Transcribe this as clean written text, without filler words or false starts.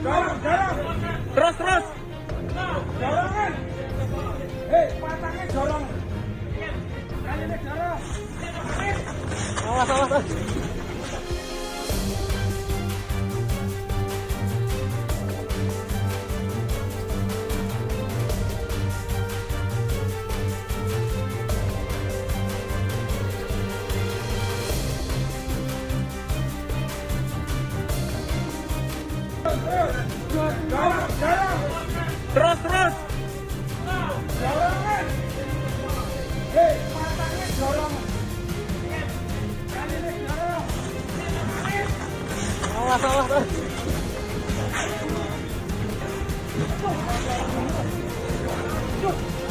Dorong, dorong. Terus, terus. Dorongan. Hei, patangnya dorong. Kali ini dorong. Awas, awas, awas. Dorong, dorong. Terus, terus. Dorongan. Hei, patangnya dorong. Kali ini dorong. Awas, awas, awas. Cuk.